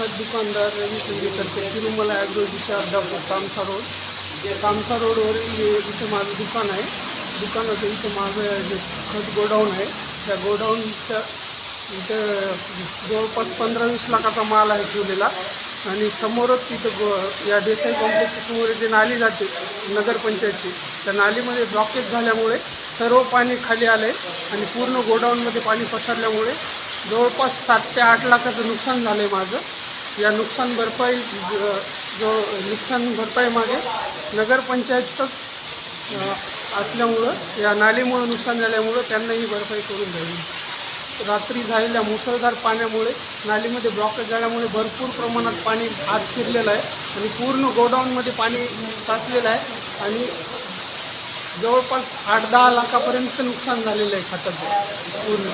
खत दुकानदार रवी संगीकर तिरुमला ॲग्रो दिशा अड्डापूर कामसा रोडवरील इथं माझं दुकान आहे. दुकानाचं इथं माझं जे खत गोडाऊन आहे, त्या गोडाऊनच्या इथं जवळपास 15-20 लाखाचा माल आहे ठेवलेला. आणि समोरच इथं या देसाई कॉम्प्लेक्सच्या समोर जे नाली जाते नगरपंचायतची, त्या नालीमध्ये ब्लॉकेज झाल्यामुळे सर्व पाणी खाली आलं आहे आणि पूर्ण गोडाऊनमध्ये पाणी पसरल्यामुळे जवळपास 7 ते 8 लाखाचं नुकसान झालं आहे माझं. या नुकसान भरपाई मागे नगरपंचायतचंच असल्यामुळं, या नालीमुळं नुकसान झाल्यामुळं त्यांना ही भरपाई करून द्यावी. रात्री झालेल्या मुसळधार पाण्यामुळे नालीमध्ये ब्लॉकेज झाल्यामुळे भरपूर प्रमाणात पाणी आत शिरलेलं आहे आणि पूर्ण गोडाऊनमध्ये पाणी साचलेलं आहे आणि जवळपास 8-10 लाखापर्यंत नुकसान झालेलं आहे खताचं पूर्ण.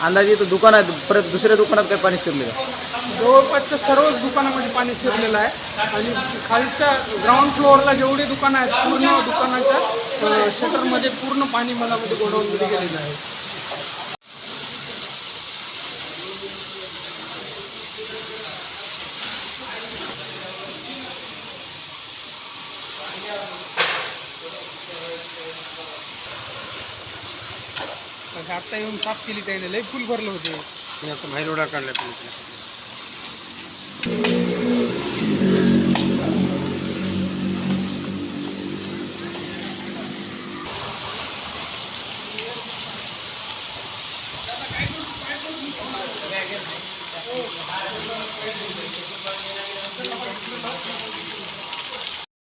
अंदाजे तो दुकानात परत दुसऱ्या दुकानात काय पाणी शिरलेलं? जवळपासच्या सर्वच दुकानामध्ये पाणी शिरलेलं आहे आणि खालच्या ग्राउंड फ्लोअरला जेवढे दुकानं आहेत पूर्ण दुकानाच्या शटरमध्ये पूर्ण पाणी मलामध्ये गोडाऊनमध्ये गेलेलं आहे. आत्ता येऊन साफ केली त्याने, लई फुल भरलं होते. आता बाहेर उडा काढला